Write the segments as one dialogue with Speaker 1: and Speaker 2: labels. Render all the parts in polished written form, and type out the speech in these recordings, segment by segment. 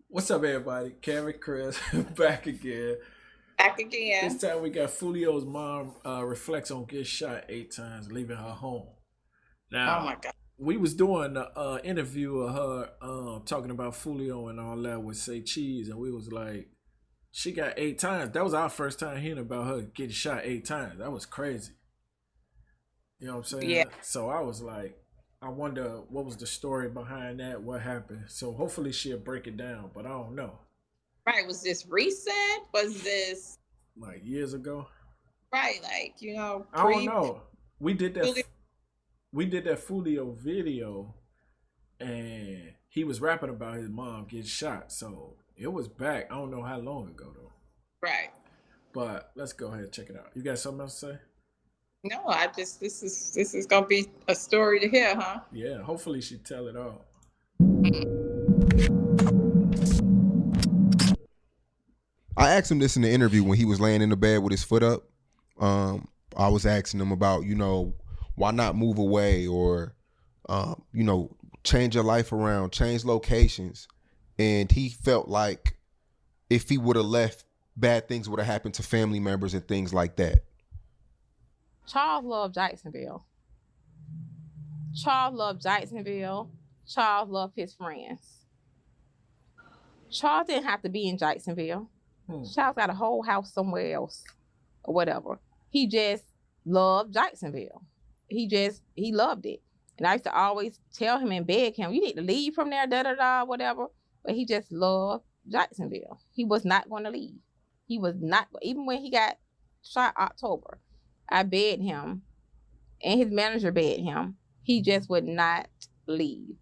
Speaker 1: What's up, everybody? Kevin, Chris, back again.
Speaker 2: Back
Speaker 1: This
Speaker 2: again.
Speaker 1: time we got Foolio's mom reflects on getting shot 8 times, leaving her home.
Speaker 2: Oh
Speaker 1: Now,
Speaker 2: my God.
Speaker 1: we was doing an interview of her talking about Foolio and all that with Say Cheese, and we was like, she got 8 times. That was our first time hearing about her getting shot 8 times. That was crazy. You know what I'm
Speaker 2: Yeah.
Speaker 1: saying? So I was like, I wonder what was the story behind that, what happened. So hopefully she'll break it down, but I don't know.
Speaker 2: Right. Was this recent? Was this
Speaker 1: Like years ago.
Speaker 2: right?
Speaker 1: I don't
Speaker 2: pre
Speaker 1: know. We did that.
Speaker 2: Foolio?
Speaker 1: We did that Foolio video, and he was rapping about his mom getting shot. So it was back. I don't know how long ago though.
Speaker 2: Right.
Speaker 1: But let's go ahead and check it out. You got something else to say?
Speaker 2: No, I just this is gonna be a story to hear, huh?
Speaker 1: Yeah. Hopefully she tell it all.
Speaker 3: I asked him this in the interview when he was laying in the bed with his foot up. I was asking him about, why not move away or, change your life around, change locations. And he felt like if he would have left, bad things would have happened to family members and things like that.
Speaker 4: Charles loved Jacksonville. Charles loved Jacksonville. Charles loved his friends. Charles didn't have to be in Jacksonville. Charles got a whole house somewhere else or whatever. He just loved Jacksonville. He loved it. And I used to always tell him and beg him, you need to leave from there, da da da, whatever. But he just loved Jacksonville. He was not going to leave. He was not, even when he got shot October, I begged him, and his manager begged him. He just would not leave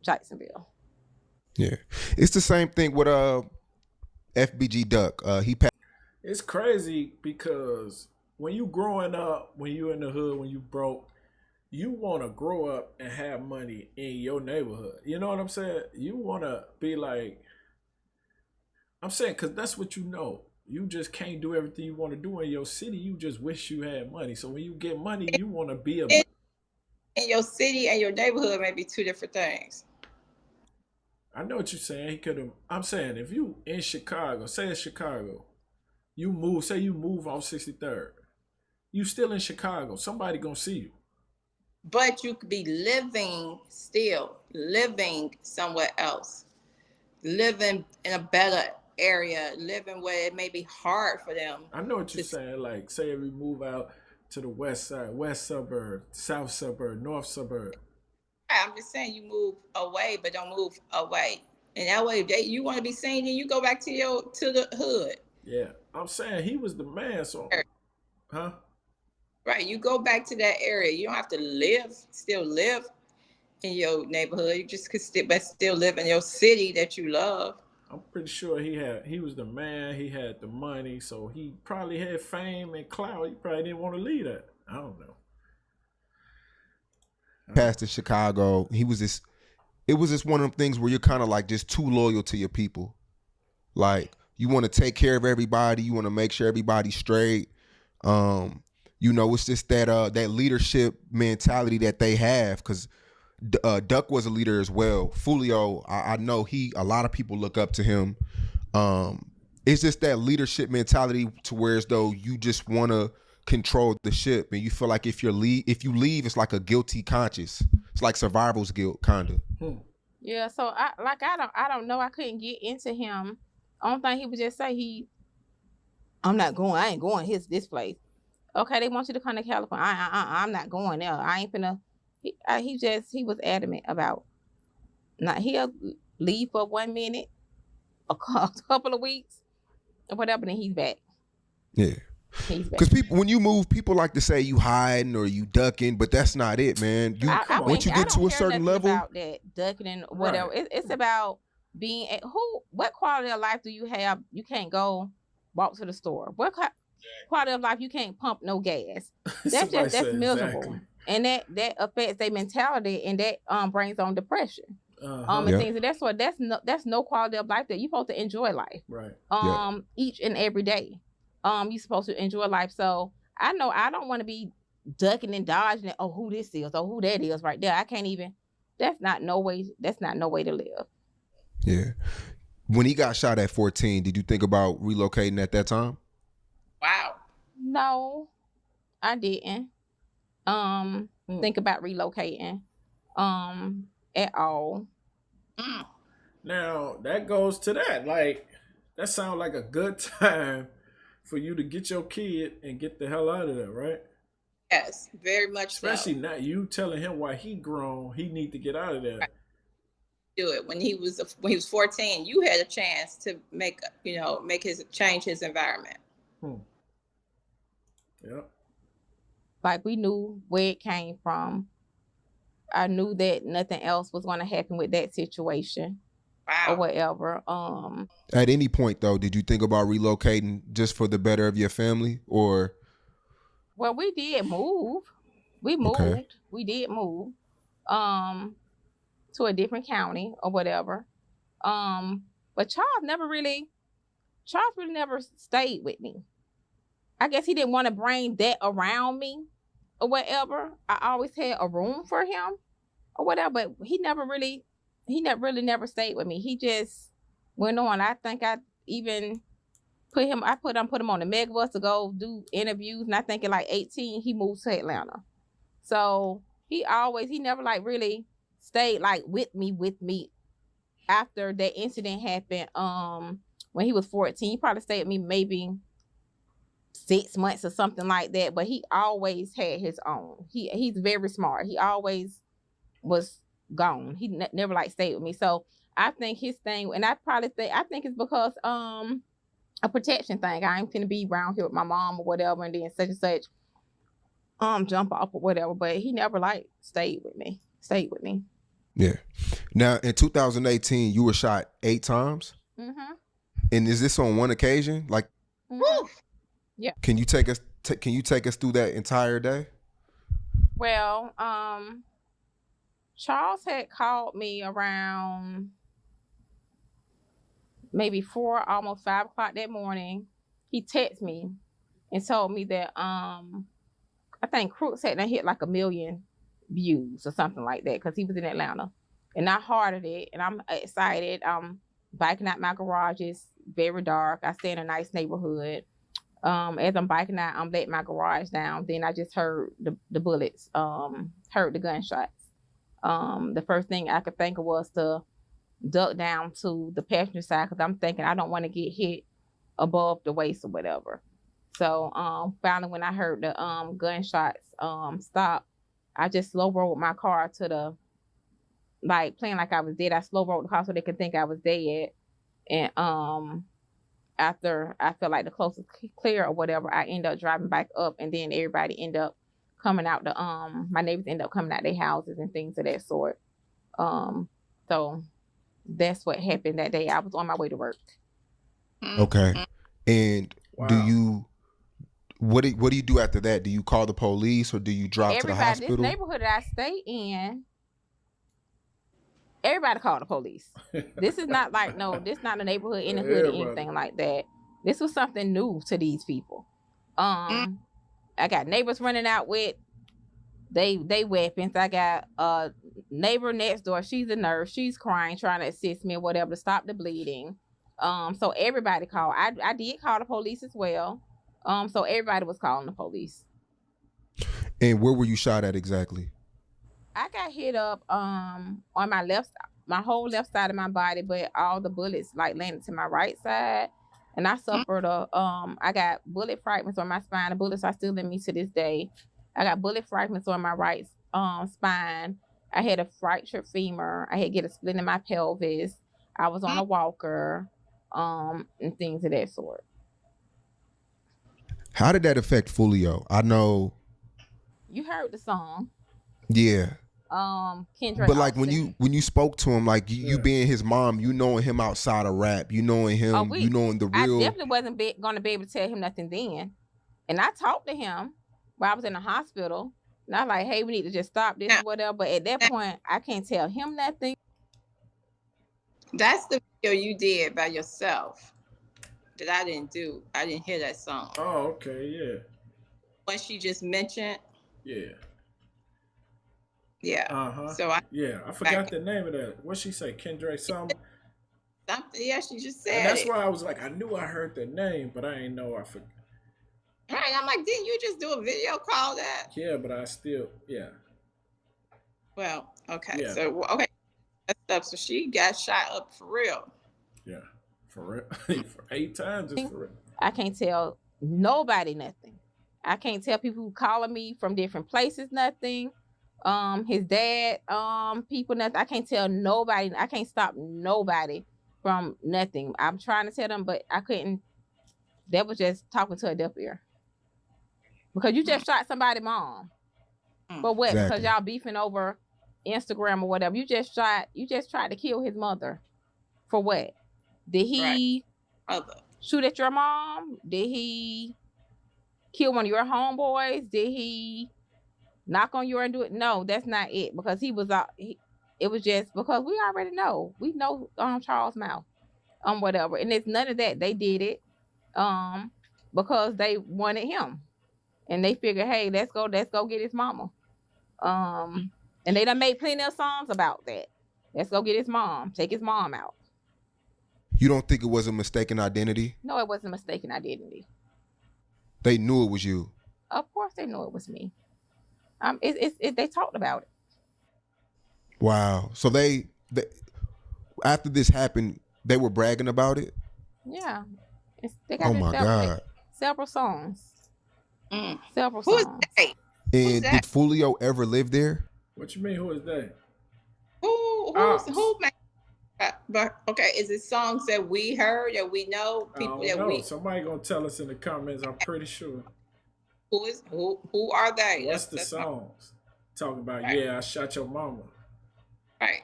Speaker 4: Jacksonville.
Speaker 3: Yeah. It's the same thing with FBG Duck. He passed.
Speaker 1: It's crazy because when you growing up, when you in the hood, when you broke, you want to grow up and have money in your neighborhood. You know what I'm saying? You want to be like, I'm saying, because that's what you know. You just can't do everything you want to do in your city. You just wish you had money. So when you get money, you want to be a.
Speaker 2: In your city and your neighborhood may be two different things.
Speaker 1: I know what you're saying. He could have. I'm saying if you in Chicago, say it's Chicago, you move. Say you move off 63rd. You still in Chicago. Somebody gonna see you.
Speaker 2: But you could be living somewhere else, living in a better area, living where it may be hard for them
Speaker 1: I know what you're
Speaker 2: to.
Speaker 1: saying. Like, say if we move out to the west side, west suburb, south suburb, north suburb.
Speaker 2: I'm just saying you move away, but don't move away. And that way, you want to be seen, then you go back to the hood.
Speaker 1: Yeah, I'm saying he was the man. So, huh?
Speaker 2: Right, you go back to that area. You don't have to still live in your neighborhood. You just could still live in your city that you love.
Speaker 1: I'm pretty sure he was the man. He had the money, so he probably had fame and clout. He probably didn't want to leave that. I don't know.
Speaker 3: Passed to Chicago. He was this. It was just one of them things where you're kind of like just too loyal to your people. Like you want to take care of everybody. You want to make sure everybody's straight. It's just that leadership mentality that they have because Duck was a leader as well. Foolio, I know a lot of people look up to him. It's just that leadership mentality to where as though you just want to control the ship and you feel like if you leave, it's like a guilty conscience. It's like survival's guilt, kind of.
Speaker 4: Yeah, so I don't know. I couldn't get into him. Only thing he would just say I'm not going. I ain't going this place. Okay, they want you to come to California. I'm not going there. I ain't finna. He was adamant about not. He'll leave for 1 minute, a couple of weeks, or whatever, then he's back.
Speaker 3: Yeah. Because people, when you move, people like to say you hiding or you ducking, but that's not it, man. Once you get to a certain level,
Speaker 4: about that ducking and whatever. Right. It's about being what quality of life do you have? You can't go walk to the store. What quality of life you can't pump no gas? That's miserable, exactly. And that affects their mentality, and that brings on depression. And things of that sort. That's no quality of life that you're supposed to enjoy life.
Speaker 1: Right.
Speaker 4: Each and every day. You're supposed to enjoy life. So I know I don't want to be ducking and dodging. Oh, who this is? Oh, who that is right there? I can't even. That's not no way to live.
Speaker 3: Yeah. When he got shot at 14, did you think about relocating at that time?
Speaker 2: Wow.
Speaker 4: No, I didn't. Think about relocating. At all.
Speaker 1: Now that goes to that. Like, that sounds like a good time for you to get your kid and get the hell out of there, right?
Speaker 2: Yes, very much
Speaker 1: Especially
Speaker 2: so.
Speaker 1: now you telling him why he grown, he need to get out of there.
Speaker 2: Do it when he was 14. You had a chance to make change his environment.
Speaker 1: Yep.
Speaker 4: Like, we knew where it came from. I knew that nothing else was going to happen with that situation.
Speaker 2: Wow.
Speaker 4: Or whatever.
Speaker 3: At any point, though, did you think about relocating just for the better of your family, or?
Speaker 4: Well, we did move. We moved.
Speaker 3: Okay.
Speaker 4: We did move. To a different county or whatever. But Charles really never stayed with me. I guess he didn't want to bring that around me or whatever. I always had a room for him or whatever, but he never really stayed with me. He just went on. I think I even put him on the megabus to go do interviews, and I think at like 18 he moved to Atlanta. So he never like really stayed like with me after that incident happened. When he was 14, he probably stayed with me maybe 6 months or something like that. But he always had his own. He's very smart. He always was gone. He never like stayed with me. So I think his thing, and I think it's because a protection thing. I ain't finna be around here with my mom or whatever, and then such and such jump off or whatever. But he never like stayed with me.
Speaker 3: Yeah. Now in 2018, you were shot 8 times.
Speaker 4: Mm-hmm.
Speaker 3: And is this on one occasion? Like,
Speaker 4: mm-hmm. Yeah.
Speaker 3: Can you take us through that entire day?
Speaker 4: Well, Charles had called me around maybe 4, almost 5 o'clock that morning. He texted me and told me that I think Crooks had hit like 1 million views or something like that because he was in Atlanta. And I hearted it, and I'm excited. I'm biking out my garage. It's very dark. I stay in a nice neighborhood. As I'm biking out, I'm letting my garage down. Then I just heard the bullets, heard the gunshots. The first thing I could think of was to duck down to the passenger side because I'm thinking I don't want to get hit above the waist or whatever. So finally when I heard the gunshots stop, I just slow rolled my car to the, like, playing like I was dead. I slow rolled the car so they could think I was dead. And after I felt like the coast was clear or whatever, I ended up driving back up, and then everybody ended up coming out my neighbors ended up coming out their houses and things of that sort. So that's what happened that day. I was on my way to work.
Speaker 3: Okay. And
Speaker 1: Wow.
Speaker 3: what do you do after that? Do you call the police or do you drive to the hospital?
Speaker 4: This neighborhood that I stay in, everybody called the police. This is not like, this not a neighborhood in the hood or anything like that. This was something new to these people. I got neighbors running out with they weapons. I got a neighbor next door. She's a nurse. She's crying, trying to assist me or whatever to stop the bleeding. So everybody called. I did call the police as well. So everybody was calling the police.
Speaker 3: And where were you shot at exactly?
Speaker 4: I got hit up on my whole left side of my body, but all the bullets like landed to my right side, and I suffered I got bullet fragments on my spine. The bullets are still in me to this day. I got bullet fragments on my right spine. I had a fractured femur. I had get a split in my pelvis. I was on a walker, and things of that sort.
Speaker 3: How did that affect Foolio? I know
Speaker 4: you heard the song.
Speaker 3: Yeah.
Speaker 4: Kendra.
Speaker 3: But like when you spoke to him, like you being his mom, you knowing him outside of rap, you knowing him, you knowing the real.
Speaker 4: I definitely wasn't going to be able to tell him nothing then. And I talked to him while I was in the hospital. And I was like, hey, we need to just stop this or whatever. But at that point, I can't tell him nothing.
Speaker 2: That's the video you did by yourself that I didn't do. I didn't hear that song.
Speaker 1: Oh, okay, yeah.
Speaker 2: What she just mentioned.
Speaker 1: Yeah.
Speaker 2: Yeah.
Speaker 1: Uh-huh.
Speaker 2: So I
Speaker 1: forgot the name of that. What'd she say? Kendra something?
Speaker 2: Something. Yeah, she just
Speaker 1: And
Speaker 2: said
Speaker 1: that's
Speaker 2: it.
Speaker 1: why I was like, I knew I heard the name, but I ain't know I forgot.
Speaker 2: Right. I'm like, didn't you just do a video call that?
Speaker 1: Yeah, but I still, yeah,
Speaker 2: Well, okay.
Speaker 1: yeah,
Speaker 2: So okay, that's up. So she got shot up for real.
Speaker 1: yeah, for real. For 8 times, it's for real.
Speaker 4: I can't tell nobody nothing. I can't tell people who calling me from different places nothing. His dad, people nothing. I can't tell nobody. I can't stop nobody from nothing. I'm trying to tell them, but I couldn't. That was just talking to a deaf ear. Because you just shot somebody's mom. For what? Because
Speaker 3: Exactly.
Speaker 4: y'all beefing over Instagram or whatever. You just tried to kill his mother. For what? Did he shoot at your mom? Did he kill one of your homeboys? Did he knock on your and do it? No, that's not it. Because he was out. It was just because we already know. We know Charles' mouth. Whatever. And it's none of that. They did it because they wanted him. And they figured, hey, let's go get his mama. And they done made plenty of songs about that. Let's go get his mom. Take his mom out.
Speaker 3: You don't think it was a mistaken identity?
Speaker 4: No, it wasn't a mistaken identity.
Speaker 3: They knew it was you.
Speaker 4: Of course they knew it was me. They talked about it.
Speaker 3: Wow. So they after this happened, they were bragging about it?
Speaker 4: Yeah. They got
Speaker 3: Oh my God.
Speaker 4: Several songs. Several
Speaker 2: Who is
Speaker 4: songs.
Speaker 2: that?
Speaker 3: And did Foolio ever live there?
Speaker 1: What you mean? Who is that?
Speaker 2: Who made but okay, is it songs that we heard that we know? People
Speaker 1: I
Speaker 2: that
Speaker 1: don't know.
Speaker 2: we
Speaker 1: Somebody gonna tell us in the comments. I'm pretty sure.
Speaker 2: who are they?
Speaker 1: What's the songs? Talking about,
Speaker 2: right.
Speaker 1: Yeah, I shot your mama.
Speaker 2: Right.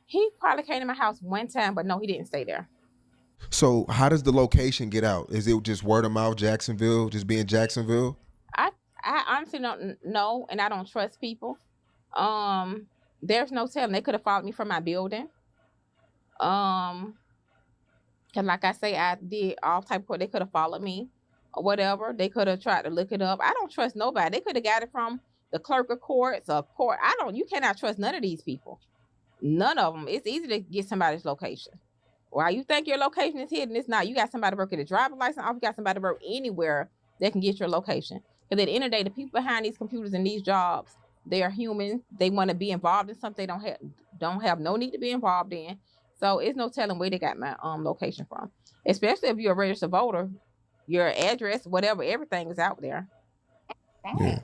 Speaker 4: He probably came to my house one time, but no, he didn't stay there.
Speaker 3: So how does the location get out? Is it just word of mouth, Jacksonville, just being Jacksonville?
Speaker 4: I honestly don't know, and I don't trust people. There's no telling. They could have followed me from my building. Cause like I say, I did all type of. They could have followed me, or whatever. They could have tried to look it up. I don't trust nobody. They could have got it from the clerk of courts or court. You cannot trust none of these people. None of them. It's easy to get somebody's location. Why you think your location is hidden? It's not. You got somebody working a driver's license off. You got somebody work anywhere that can get your location. Because at the end of the day, the people behind these computers and these jobs, they are human. They want to be involved in something they don't have no need to be involved in. So it's no telling where they got my location from. Especially if you're a registered voter, your address, whatever, everything is out there.
Speaker 3: Yeah.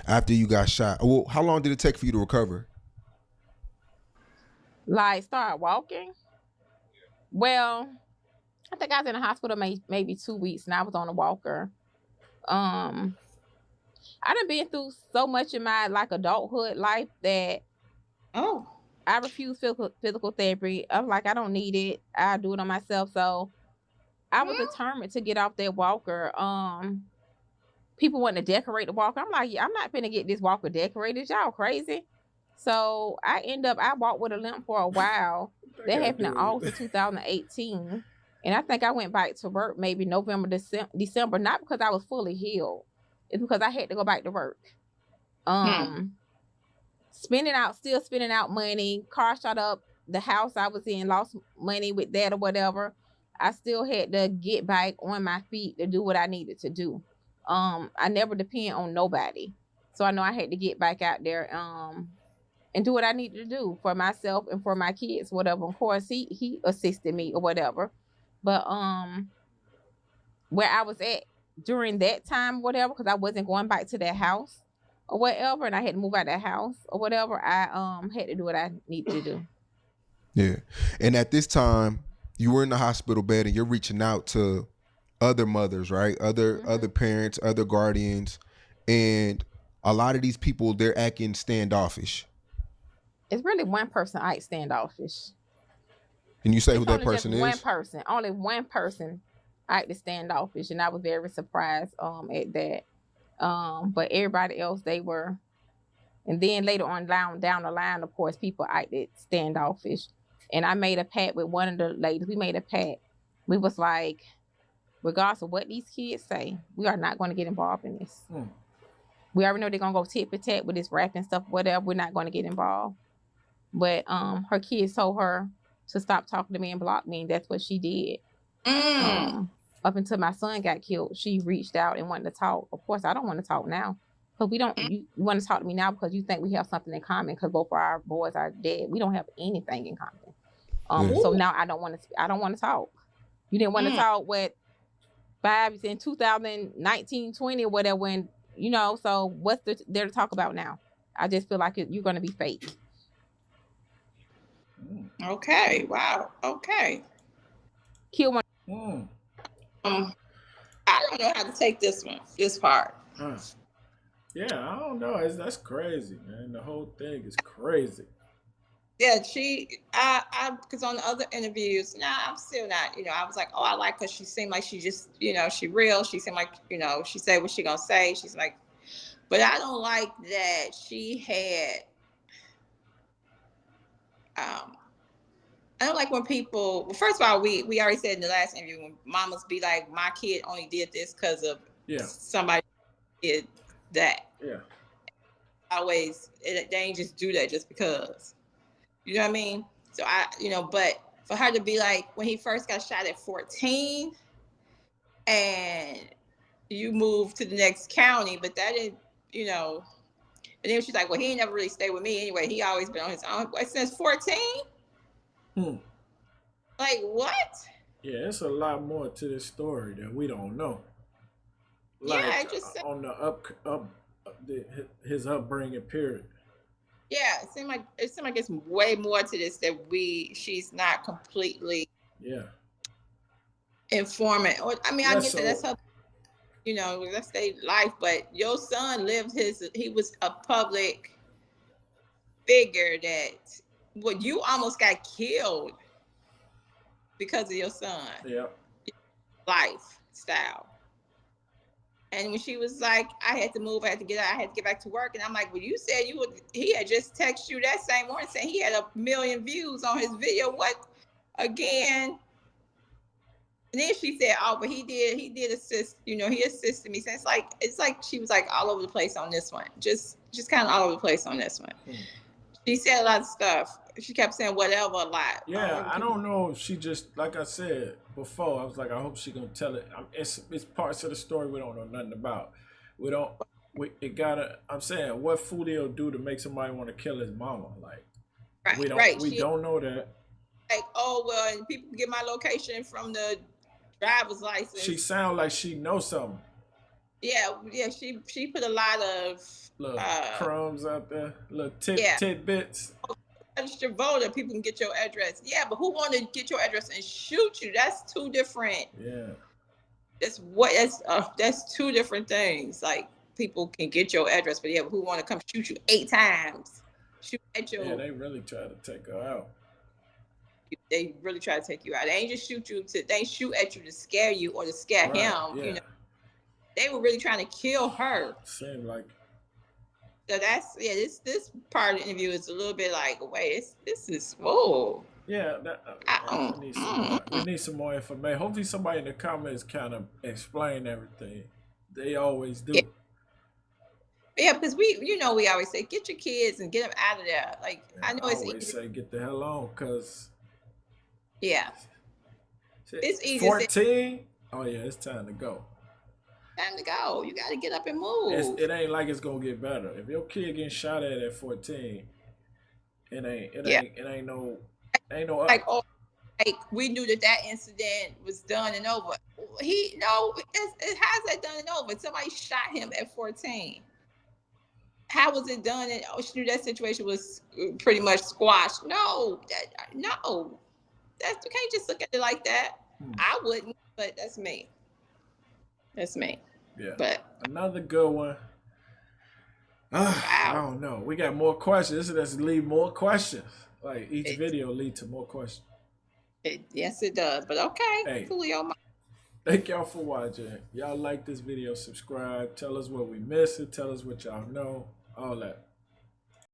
Speaker 3: After you got shot, well, how long did it take for you to recover?
Speaker 4: Like start walking. Well, I think I was in the hospital maybe 2 weeks, and I was on a walker. I done been through so much in my adulthood life that I refuse physical therapy. I'm like, I don't need it. I do it on myself. So I was determined to get off that walker. People want to decorate the walker. I'm like, yeah, I'm not finna get this walker decorated. Y'all crazy. So I walked with a limp for a while. That happened in August of 2018. And I think I went back to work maybe November, December, not because I was fully healed. It's because I had to go back to work. Still spending out money. Car shot up. The house I was in, lost money with that or whatever. I still had to get back on my feet to do what I needed to do. I never depend on nobody. So I know I had to get back out there and do what I needed to do for myself and for my kids, whatever. Of course, he assisted me or whatever. But where I was at during that time, whatever, because I wasn't going back to that house or whatever, and I had to move out of that house or whatever, I had to do what I needed to do.
Speaker 3: Yeah. And at this time, you were in the hospital bed and you're reaching out to other mothers, right? Other parents, other guardians. And a lot of these people, they're acting standoffish.
Speaker 4: It's really one person acting standoffish.
Speaker 3: Can you say who that person is?
Speaker 4: Only one person acted standoffish, and I was very surprised at that. But everybody else, they were. And then later on down the line, of course, people acted standoffish. And I made a pact with one of the ladies. We made a pact. We was like, regardless of what these kids say, we are not going to get involved in this. We already know they're going to go tit for tat with this rap and stuff, whatever. We're not going to get involved. But her kids told her to stop talking to me and block me, and that's what she did. Up until my son got killed, she reached out and wanted to talk. Of course, I don't want to talk now. But we don't. You want to talk to me now because you think we have something in common because both of our boys are dead. We don't have anything in common. So now I don't want to. I don't want to talk. You didn't want to talk with Babs in 2019, 20 or whatever. When so what's there to talk about now? I just feel like you're going to be fake.
Speaker 2: Okay. Wow. Okay.
Speaker 4: Kill one.
Speaker 2: I don't know how to take this part.
Speaker 1: Yeah, I don't know. That's crazy, man. The whole thing is crazy.
Speaker 2: Yeah, because on the other interviews, I'm still not, I was like, oh, I like her. She seemed like she just, she real. She seemed like, she said what she gonna say. She's like, but I don't like that she had, I don't like when people, well, first of all, we already said in the last interview, when mamas be like, my kid only did this because of somebody did that.
Speaker 1: Yeah.
Speaker 2: Always, they ain't just do that just because. You know what I mean? So but for her to be like, when he first got shot at 14 and you moved to the next county, but that didn't, and then she's like, well, he ain't never really stayed with me anyway. He always been on his own. Since 14? Like, what?
Speaker 1: Yeah, it's a lot more to this story that we don't know.
Speaker 2: Like, yeah, just
Speaker 1: on the his upbringing period.
Speaker 2: Yeah, it seemed like it's way more to this that she's not completely informant. I mean, I get that that's her, that's their life, but your son he was a public figure that you almost got killed because of your son.
Speaker 1: Yeah.
Speaker 2: Lifestyle. And when she was like, I had to move, I had to get out, I had to get back to work. And I'm like, well, you said he had just texted you that same morning saying he had 1 million views on his video. What? Again. And then she said, oh, but he did assist, he assisted me. So it's like she was like all over the place on this one. Just kind of all over the place on this one. She said a lot of stuff. She kept saying whatever a lot.
Speaker 1: Yeah, I don't know if she just, like I said before, I was like, I hope she gonna tell it. It's parts of the story we don't know nothing about. I'm saying, what Foolio do to make somebody want to kill his mama? Like, we don't know that.
Speaker 2: Like, oh, well, and people get my location from the driver's license.
Speaker 1: She sound like she knows something.
Speaker 2: Yeah, she put a lot of
Speaker 1: little crumbs out there, little tidbits.
Speaker 2: Register voter, people can get your address. Yeah, but who want to get your address and shoot you? That's two different.
Speaker 1: Yeah.
Speaker 2: That's two different things. Like, people can get your address, but who want to come shoot you 8 times? Shoot at your.
Speaker 1: Yeah, they really try to take her out.
Speaker 2: They really try to take you out. They ain't just shoot you they shoot at you to scare you or to scare him.
Speaker 1: Yeah.
Speaker 2: They were really trying to kill her.
Speaker 1: Seemed like.
Speaker 2: So that's this part of the interview is a little bit like, wait, this is whoa.
Speaker 1: Yeah, we need some more information. Hopefully somebody in the comments kind of explain everything. They always do.
Speaker 2: Yeah, because we always say, get your kids and get them out of there. Like, I know it's
Speaker 1: always say, get the hell on, because.
Speaker 2: Yeah. It's easy.
Speaker 1: 14? Oh, yeah, it's time to go.
Speaker 2: Time to go. You got to get up and move.
Speaker 1: It ain't like it's gonna get better. If your kid getting shot at 14, it ain't no.
Speaker 2: Like, we knew that incident was done and over. How's that done and over? Somebody shot him at 14. How was it done? And she knew that situation was pretty much squashed. No. You can't just look at it like that. I wouldn't, but that's me. That's me.
Speaker 1: Yeah.
Speaker 2: But
Speaker 1: another good one. Wow. I don't know. We got more questions. Let's leave more questions. Like, each video lead to more questions.
Speaker 2: Yes, it does. But okay.
Speaker 1: Hey,
Speaker 2: Foolio.
Speaker 1: Thank y'all for watching. Y'all like this video, subscribe. Tell us what we missed. Tell us what y'all know. All that.